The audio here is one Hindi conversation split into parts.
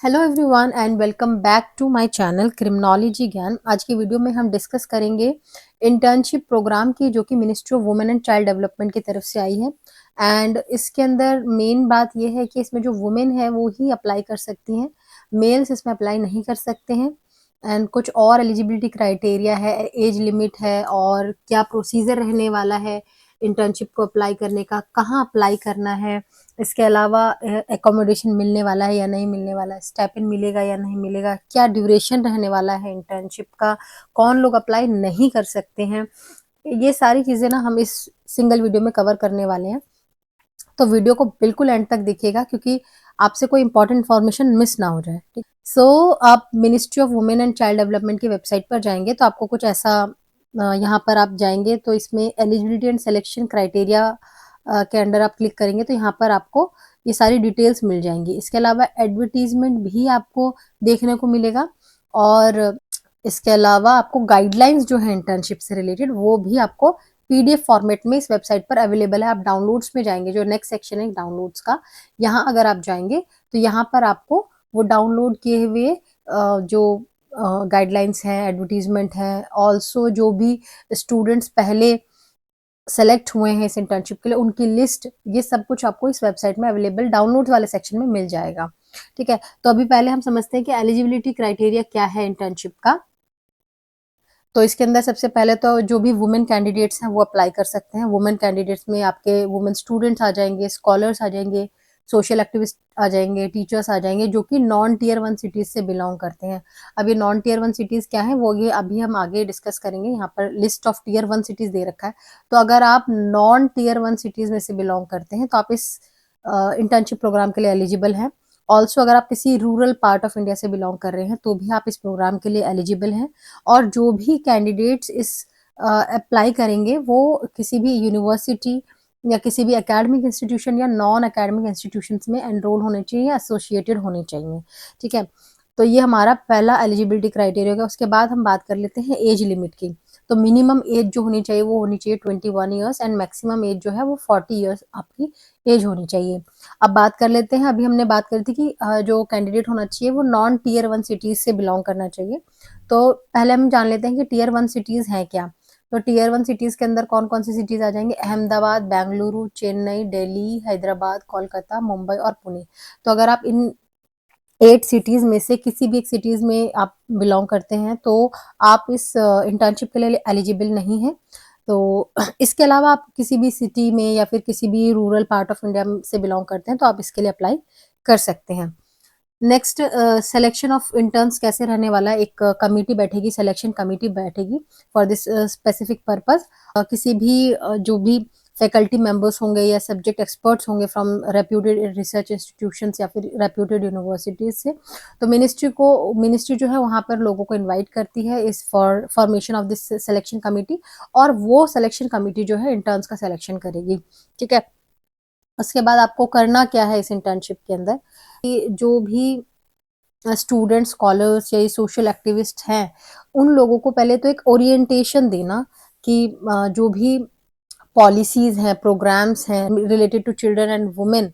Hello everyone and welcome back to my channel criminology ज्ञान। आज की वीडियो में हम डिस्कस करेंगे इंटर्नशिप प्रोग्राम की, जो कि ministry of women and child development की तरफ से आई है। एंड इसके अंदर मेन बात यह है कि इसमें जो वुमेन है वो ही अप्लाई कर सकती हैं, मेल्स इसमें अप्लाई नहीं कर सकते हैं। एंड कुछ और एलिजिबिलिटी क्राइटेरिया है, एज लिमिट है और क्या प्रोसीजर रहने वाला है इंटर्नशिप को अप्लाई करने का, कहाँ अप्लाई करना है, इसके अलावा एकोमोडेशन मिलने वाला है या नहीं मिलने वाला है, स्टाइपेंड मिलेगा या नहीं मिलेगा, क्या ड्यूरेशन रहने वाला है इंटर्नशिप का, कौन लोग अप्लाई नहीं कर सकते हैं, ये सारी चीज़ें ना हम इस सिंगल वीडियो में कवर करने वाले हैं। तो वीडियो को बिल्कुल एंड तक देखिएगा क्योंकि आपसे कोई इंपॉर्टेंट इन्फॉर्मेशन मिस ना हो जाए। ठीक, आप ministry of women and child development की वेबसाइट पर जाएंगे तो आपको कुछ ऐसा यहाँ पर आप जाएंगे तो इसमें एलिजिबिलिटी एंड सिलेक्शन क्राइटेरिया के अंडर आप क्लिक करेंगे तो यहाँ पर आपको ये सारी डिटेल्स मिल जाएंगी। इसके अलावा एडवर्टीजमेंट भी आपको देखने को मिलेगा और इसके अलावा आपको गाइडलाइंस जो है इंटर्नशिप से रिलेटेड वो भी आपको पीडीएफ फॉर्मेट में इस वेबसाइट पर अवेलेबल है। आप डाउनलोड्स में जाएंगे, जो नेक्स्ट सेक्शन है डाउनलोड्स का, यहाँ अगर आप जाएंगे तो यहाँ पर आपको वो डाउनलोड किए हुए जो गाइडलाइंस हैं, एडवर्टीजमेंट हैं, ऑल्सो जो भी स्टूडेंट्स पहले सेलेक्ट हुए हैं इस इंटर्नशिप के लिए उनकी लिस्ट, ये सब कुछ आपको इस वेबसाइट में अवेलेबल डाउनलोड वाले सेक्शन में मिल जाएगा। ठीक है, तो अभी पहले हम समझते हैं कि एलिजिबिलिटी क्राइटेरिया क्या है इंटर्नशिप का। तो इसके अंदर सबसे पहले तो जो भी वुमेन कैंडिडेट्स हैं वो अप्लाई कर सकते हैं। वुमेन कैंडिडेट्स में आपके वुमेन स्टूडेंट्स आ जाएंगे, स्कॉलर्स आ जाएंगे, सोशल एक्टिविस्ट आ जाएंगे, टीचर्स आ जाएंगे, जो कि नॉन टीयर 1 सिटीज से बिलोंग करते हैं। अब ये नॉन टीयर 1 सिटीज क्या है वो ये अभी हम आगे डिस्कस करेंगे। यहाँ पर लिस्ट ऑफ टीयर 1 सिटीज दे रखा है, तो अगर आप नॉन टीयर 1 सिटीज में से बिलोंग करते हैं तो आप इस इंटर्नशिप प्रोग्राम के लिए एलिजिबल हैं। ऑल्सो अगर आप किसी रूरल पार्ट ऑफ इंडिया से बिलोंग कर रहे हैं तो भी आप इस प्रोग्राम के लिए एलिजिबल हैं। और जो भी कैंडिडेट्स इस अप्लाई करेंगे वो किसी भी यूनिवर्सिटी या किसी भी एकेडमिक इंस्टीट्यूशन या नॉन एकेडमिक इंस्टीट्यूशंस में एनरोल होने चाहिए या एसोसिएटेड होने चाहिए। ठीक है, तो ये हमारा पहला एलिजिबिलिटी क्राइटेरिया होगा। उसके बाद हम बात कर लेते हैं एज लिमिट की। तो मिनिमम एज जो होनी चाहिए वो होनी चाहिए 21 ईयर्स एंड मैक्सिमम एज जो है वो 40 ईयर्स आपकी एज होनी चाहिए। अब बात कर लेते हैं, अभी हमने बात करी थी कि जो कैंडिडेट होना चाहिए वो नॉन टीयर 1 सिटीज से बिलोंग करना चाहिए। तो पहले हम जान लेते हैं कि टीयर 1 सिटीज हैं क्या। तो टीयर 1 सिटीज के अंदर कौन कौन सी सिटीज आ जाएंगे? अहमदाबाद, बेंगलुरु, चेन्नई, दिल्ली, हैदराबाद, कोलकाता, मुंबई और पुणे। तो अगर आप इन 8 सिटीज में से किसी भी एक सिटीज में आप बिलोंग करते हैं तो आप इस इंटर्नशिप के लिए एलिजिबल नहीं है। तो इसके अलावा आप किसी भी सिटी में या फिर किसी भी रूरल पार्ट ऑफ इंडिया से बिलोंग करते हैं तो आप इसके लिए अप्लाई कर सकते हैं। नेक्स्ट, सिलेक्शन ऑफ इंटर्न्स कैसे रहने वाला है? एक कमिटी बैठेगी, सिलेक्शन कमिटी बैठेगी फॉर दिस स्पेसिफिक पर्पस। किसी भी जो भी फैकल्टी मेंबर्स होंगे या सब्जेक्ट एक्सपर्ट्स होंगे फ्रॉम रेप्यूटेड रिसर्च इंस्टीट्यूशंस या फिर रेप्यूटेड यूनिवर्सिटीज से, तो मिनिस्ट्री जो है वहाँ पर लोगों को इनवाइट करती है इस formation of this selection committee, और वो सिलेक्शन कमिटी जो है इंटर्न्स का सिलेक्शन करेगी। ठीक है, उसके बाद आपको करना क्या है इस इंटर्नशिप के अंदर कि जो भी स्टूडेंट्स, स्कॉलर्स या सोशल एक्टिविस्ट हैं उन लोगों को पहले तो एक ओरिएंटेशन देना कि जो भी पॉलिसीज हैं, प्रोग्राम्स हैं related to children and women,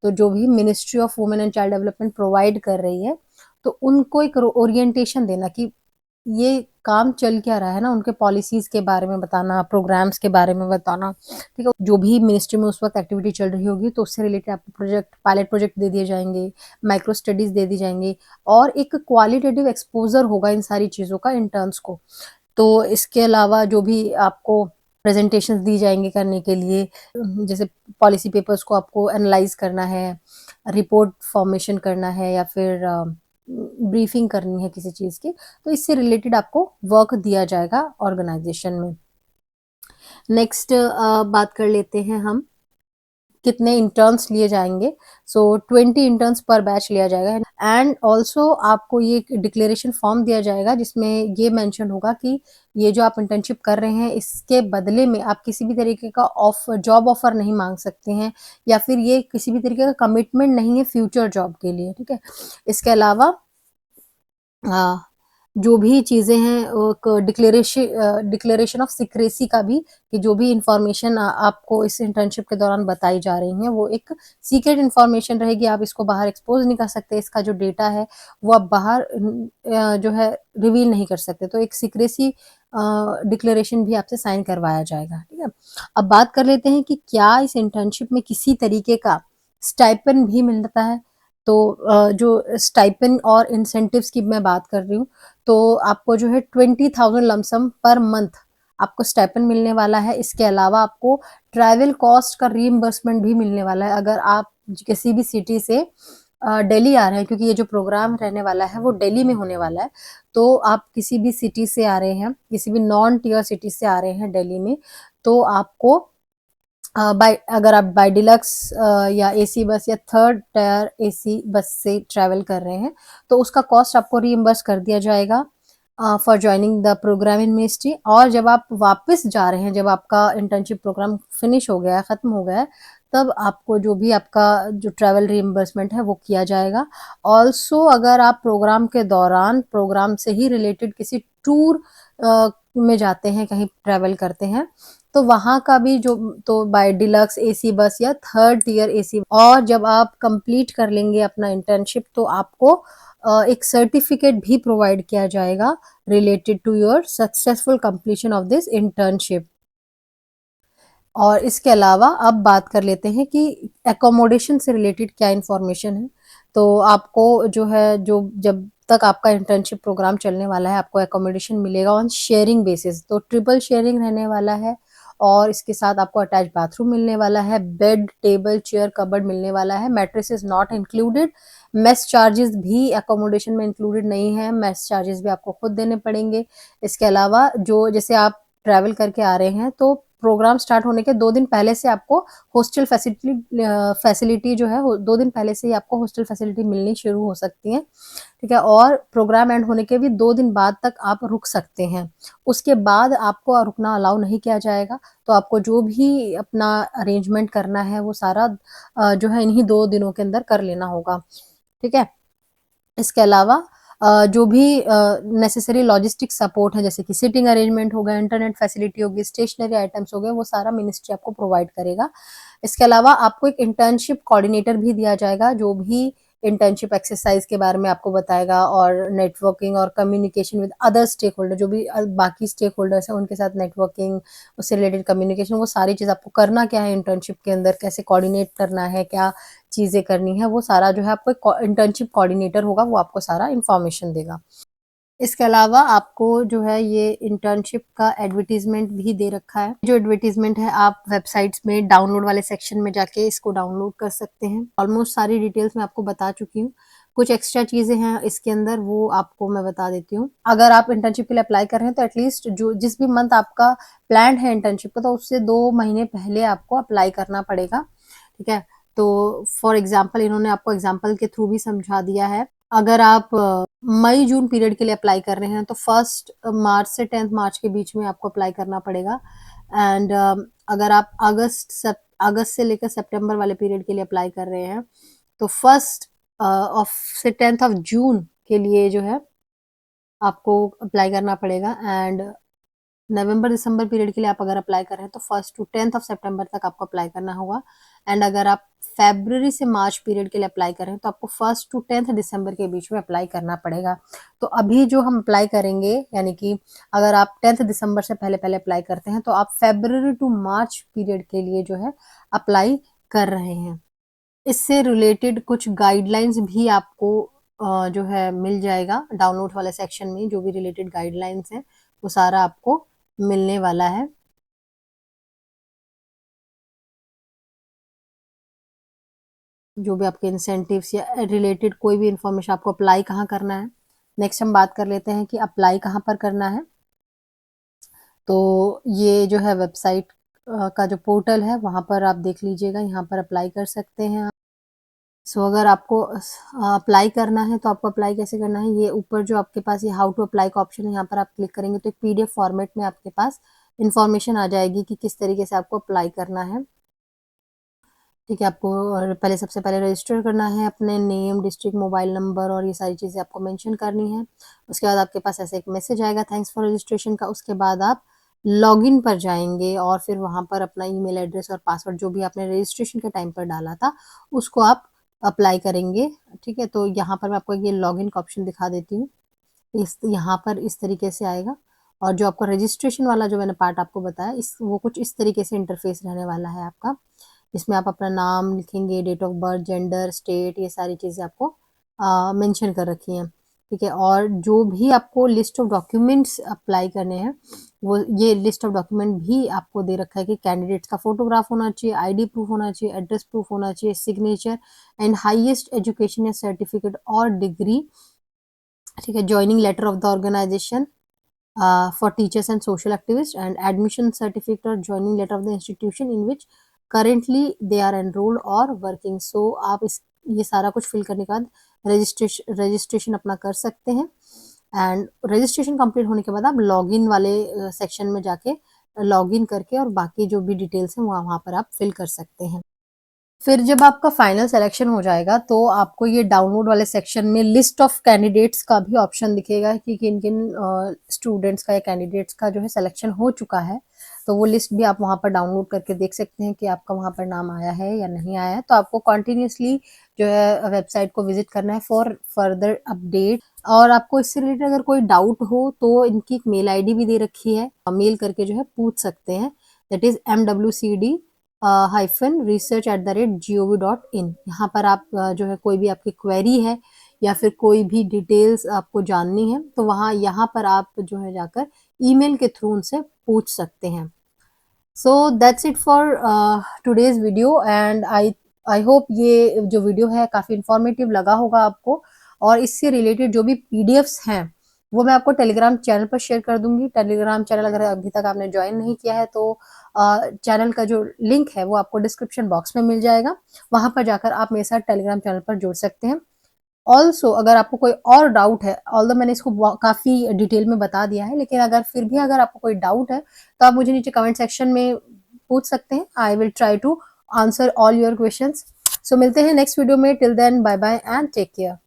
तो जो भी ministry of women and child development provide कर रही है तो उनको एक ओरिएंटेशन देना कि ये काम चल क्या रहा है ना, उनके पॉलिसीज के बारे में बताना, प्रोग्राम्स के बारे में बताना। ठीक है, जो भी मिनिस्ट्री में उस वक्त एक्टिविटी चल रही होगी तो उससे रिलेटेड आपको प्रोजेक्ट, पायलट प्रोजेक्ट दे दिए जाएंगे, माइक्रो स्टडीज दे दी जाएंगी और एक क्वालिटेटिव एक्सपोजर होगा इन सारी चीज़ों का इंटर्न्स को। तो इसके अलावा जो भी आपको प्रेजेंटेशंस दी जाएंगी करने के लिए, जैसे पॉलिसी पेपर्स को आपको एनालाइज करना है, रिपोर्ट फॉर्मेशन करना है या फिर ब्रीफिंग करनी है किसी चीज़ की, तो इससे रिलेटेड आपको वर्क दिया जाएगा ऑर्गेनाइजेशन में। नेक्स्ट बात कर लेते हैं हम कितने इंटर्न्स लिए जाएंगे। सो 20 इंटर्न्स पर बैच लिया जाएगा एंड ऑल्सो आपको ये डिक्लेरेशन फॉर्म दिया जाएगा जिसमें ये मेंशन होगा कि ये जो आप इंटर्नशिप कर रहे हैं इसके बदले में आप किसी भी तरीके का जॉब ऑफर नहीं मांग सकते हैं या फिर ये किसी भी तरीके का कमिटमेंट नहीं है फ्यूचर जॉब के लिए। ठीक है, इसके अलावा जो भी चीज़ें हैं एक डिक्लेरेशन ऑफ सीक्रेसी का भी, कि जो भी इन्फॉर्मेशन आपको इस इंटर्नशिप के दौरान बताई जा रही हैं वो एक सीक्रेट इन्फॉर्मेशन रहेगी, आप इसको बाहर एक्सपोज़ नहीं कर सकते, इसका जो डेटा है वो आप बाहर जो है रिवील नहीं कर सकते। तो एक सीक्रेसी डिक्लेरेशन भी आपसे साइन करवाया जाएगा, ठीक है? अब बात कर लेते हैं कि क्या इस इंटर्नशिप में किसी तरीके का स्टाइपेंड भी मिलता है? तो जो स्टाइपेंड और इंसेंटिव्स की मैं बात कर रही हूँ, तो आपको जो है 20,000 लमसम पर मंथ आपको स्टाइपेंड मिलने वाला है। इसके अलावा आपको ट्रैवल कॉस्ट का रीइंबर्समेंट भी मिलने वाला है। अगर आप किसी भी सिटी से दिल्ली आ रहे हैं, क्योंकि ये जो प्रोग्राम रहने वाला है वो दिल्ली में होने वाला है, तो आप किसी भी सिटी से आ रहे हैं, किसी भी नॉन टियर सिटी से आ रहे हैं दिल्ली में, तो आपको बाय अगर आप बाय डिलक्स या एसी बस या थर्ड टायर एसी बस से ट्रैवल कर रहे हैं, तो उसका कॉस्ट आपको रीइंबर्स कर दिया जाएगा for joining the programme in ministry. और जब आप वापस जा रहे हैं, जब आपका इंटर्नशिप प्रोग्राम फिनिश हो गया है, खत्म हो गया है, तब आपको जो भी आपका जो ट्रैवल रीइंबर्समेंट है वो किया जाएगा। ऑल्सो अगर आप प्रोग्राम के दौरान प्रोग्राम से ही रिलेटेड किसी टूर में जाते हैं, कहीं ट्रैवल करते हैं, तो वहाँ का भी जो तो बाय डिलक्स एसी बस या थर्ड टियर एसी, और जब आप कंप्लीट कर लेंगे अपना इंटर्नशिप तो आपको एक सर्टिफिकेट भी प्रोवाइड किया जाएगा related to your successful completion of this internship. और इसके अलावा अब बात कर लेते हैं कि एकोमोडेशन से रिलेटेड क्या इन्फॉर्मेशन है। तो आपको जो है, जो जब तक आपका इंटर्नशिप प्रोग्राम चलने वाला है, आपको एकोमोडेशन मिलेगा ऑन शेयरिंग बेसिस, तो ट्रिपल शेयरिंग रहने वाला है। और इसके साथ आपको अटैच बाथरूम मिलने वाला है, बेड टेबल चेयर कबर्ड मिलने वाला है, mattress is not included, mess charges भी एकोमोडेशन में इंक्लूडेड नहीं है, मेस चार्जेस भी आपको खुद देने पड़ेंगे। इसके अलावा जो जैसे आप ट्रैवल करके आ रहे हैं, तो प्रोग्राम स्टार्ट होने के 2 दिन पहले से आपको हॉस्टल फैसिलिटी जो है 2 दिन पहले से ही आपको हॉस्टल फैसिलिटी मिलनी शुरू हो सकती है, ठीक है? और प्रोग्राम एंड होने के भी 2 दिन बाद तक आप रुक सकते हैं। उसके बाद आपको रुकना अलाउ नहीं किया जाएगा, तो आपको जो भी अपना अरेंजमेंट करना है वो सारा जो है इन्हीं 2 दिनों के अंदर कर लेना होगा, ठीक है? इसके अलावा जो भी नेसेसरी लॉजिस्टिक सपोर्ट है, जैसे कि सिटिंग अरेंजमेंट हो गया, इंटरनेट फैसिलिटी होगी, स्टेशनरी आइटम्स हो गए, वो सारा मिनिस्ट्री आपको प्रोवाइड करेगा। इसके अलावा आपको एक इंटर्नशिप कोऑर्डिनेटर भी दिया जाएगा, जो भी इंटर्नशिप एक्सरसाइज के बारे में आपको बताएगा, और नेटवर्किंग और communication with other stakeholder, जो भी बाकी स्टेक होल्डर्स हैं उनके साथ नेटवर्किंग, उससे रिलेटेड कम्युनिकेशन, वो सारी चीज़ आपको करना क्या है इंटर्नशिप के अंदर, कैसे कोऑर्डिनेट करना है, क्या चीज़ें करनी है, वो सारा जो है आपको एक इंटर्नशिप कोऑर्डिनेटर होगा, वो आपको सारा इन्फॉर्मेशन देगा। इसके अलावा आपको जो है ये इंटर्नशिप का एडवर्टाइजमेंट भी दे रखा है। जो एडवर्टाइजमेंट है आप वेबसाइट्स में डाउनलोड वाले सेक्शन में जाके इसको डाउनलोड कर सकते हैं। ऑलमोस्ट सारी डिटेल्स मैं आपको बता चुकी हूँ। कुछ एक्स्ट्रा चीज़ें हैं इसके अंदर, वो आपको मैं बता देती हूँ। अगर आप इंटर्नशिप के लिए अप्लाई कर रहे हैं तो एटलीस्ट जो जिस भी मंथ आपका प्लान्ड है इंटर्नशिप का, तो उससे 2 महीने पहले आपको अप्लाई करना पड़ेगा, ठीक है? तो फॉर एग्जाम्पल इन्होंने आपको एग्जाम्पल के थ्रू भी समझा दिया है। अगर आप मई जून पीरियड के लिए अप्लाई कर रहे हैं तो 1 मार्च से 10 मार्च के बीच में आपको अप्लाई करना पड़ेगा। एंड अगर आप अगस्त से लेकर सितंबर वाले पीरियड के लिए अप्लाई कर रहे हैं तो 1 ऑफ से 10th ऑफ जून के लिए जो है आपको अप्लाई करना पड़ेगा। एंड नवंबर दिसंबर पीरियड के लिए आप अगर अप्लाई कर रहे हैं तो 1 टू 10th ऑफ सितंबर तक आपको अप्लाई करना होगा। एंड अगर आप फरवरी से मार्च पीरियड के लिए अप्लाई कर रहे हैं तो आपको 1 टू 10th दिसंबर के बीच में अप्लाई करना पड़ेगा। तो अभी जो हम अप्लाई करेंगे, यानी कि अगर आप 10th दिसंबर से पहले पहले अप्लाई करते हैं तो आप फरवरी टू मार्च पीरियड के लिए जो है अप्लाई कर रहे हैं। इससे रिलेटेड कुछ गाइडलाइंस भी आपको जो है मिल जाएगा डाउनलोड वाले सेक्शन में, जो भी रिलेटेड गाइडलाइंस है वो सारा आपको मिलने वाला है। जो भी आपके इंसेंटिव्स या रिलेटेड कोई भी इंफॉर्मेशन, आपको अप्लाई कहाँ करना है। नेक्स्ट हम बात कर लेते हैं कि अप्लाई कहाँ पर करना है। तो ये जो है वेबसाइट का जो पोर्टल है वहाँ पर आप देख लीजिएगा, यहाँ पर अप्लाई कर सकते हैं आप। सो अगर आपको अप्लाई करना है तो आपको अप्लाई कैसे करना है, ये ऊपर जो आपके पास ये हाउ टू अप्लाई का ऑप्शन है, यहाँ पर आप क्लिक करेंगे तो एक पीडीएफ फॉर्मेट में आपके पास इंफॉर्मेशन आ जाएगी कि किस तरीके से आपको अप्लाई करना है, ठीक है, आपको पहले सबसे पहले रजिस्टर करना है, अपने नेम, डिस्ट्रिक्ट, मोबाइल नंबर और ये सारी चीज़ें आपको मेंशन करनी है। उसके बाद आपके पास ऐसे एक मैसेज आएगा थैंक्स फॉर रजिस्ट्रेशन का। उसके बाद आप लॉगिन पर जाएँगे और फिर वहाँ पर अपना ईमेल एड्रेस और पासवर्ड जो भी आपने रजिस्ट्रेशन के टाइम पर डाला था, उसको आप अप्लाई करेंगे। ठीक है, तो यहाँ पर मैं आपको ये लॉगिन का ऑप्शन दिखा देती हूँ। इस यहाँ पर इस तरीके से आएगा और जो आपका रजिस्ट्रेशन वाला जो मैंने पार्ट आपको बताया, वो कुछ इस तरीके से इंटरफेस रहने वाला है आपका। इसमें आप अपना नाम लिखेंगे, date of birth, gender, state, ये सारी चीज़ें आपको मेंशन कर रखी हैं। ठीक है, और जो भी आपको लिस्ट ऑफ डॉक्यूमेंट्स अप्लाई करने हैं, वो ये लिस्ट ऑफ डॉक्यूमेंट भी आपको दे रखा है कि कैंडिडेट्स का फोटोग्राफ होना चाहिए, आईडी प्रूफ होना चाहिए, एड्रेस प्रूफ होना चाहिए, सिग्नेचर एंड हाईएस्ट एजुकेशन या सर्टिफिकेट और डिग्री। ठीक है, joining letter of the organisation for teachers and social activists, and admission certificate or joining letter of the institution in which currently they are enrolled or working. So आप इस ये सारा कुछ फिल करने के बाद रजिस्ट्रेशन अपना कर सकते हैं। एंड रजिस्ट्रेशन कंप्लीट होने के बाद आप लॉगिन वाले सेक्शन में जाके लॉगिन करके और बाकी जो भी डिटेल्स हैं वहाँ पर आप फिल कर सकते हैं। फिर जब आपका फाइनल सिलेक्शन हो जाएगा तो आपको ये डाउनलोड वाले सेक्शन में लिस्ट ऑफ कैंडिडेट्स का भी ऑप्शन दिखेगा कि किन किन स्टूडेंट्स का या कैंडिडेट्स का जो है सिलेक्शन हो चुका है। तो वो लिस्ट भी आप वहाँ पर डाउनलोड करके देख सकते हैं कि आपका वहाँ पर नाम आया है या नहीं आया है। तो आपको कॉन्टिन्यूसली जो है वेबसाइट को विजिट करना है फॉर फर्दर अपडेट। और आपको इससे रिलेटेड अगर कोई डाउट हो तो इनकी एक मेल आईडी भी दे रखी है, मेल करके जो है पूछ सकते हैं। That is MWCD -research@gov.in। यहाँ पर आप जो है कोई भी आपकी क्वेरी है या फिर कोई भी डिटेल्स आपको जाननी है तो वहाँ यहाँ पर आप जो है जाकर ईमेल के थ्रू उनसे पूछ सकते हैं। So that's it for today's video and I hope ये जो वीडियो है काफ़ी इंफॉर्मेटिव लगा होगा आपको। और इससे रिलेटेड जो भी पीडीएफ्स हैं वो मैं आपको टेलीग्राम चैनल पर शेयर कर दूंगी। टेलीग्राम चैनल अगर अभी तक आपने ज्वाइन नहीं किया है तो चैनल का जो लिंक है वो आपको डिस्क्रिप्शन बॉक्स में मिल जाएगा। वहां पर जाकर आप मेरे साथ टेलीग्राम चैनल पर जुड़ सकते हैं। ऑल्सो अगर आपको कोई और डाउट है, ऑल्दो मैंने इसको काफ़ी डिटेल में बता दिया है, लेकिन अगर फिर भी अगर आपको कोई डाउट है तो आप मुझे नीचे कमेंट सेक्शन में पूछ सकते हैं। I will try to answer all your questions. So मिलते हैं नेक्स्ट वीडियो में। Till then bye bye and take care.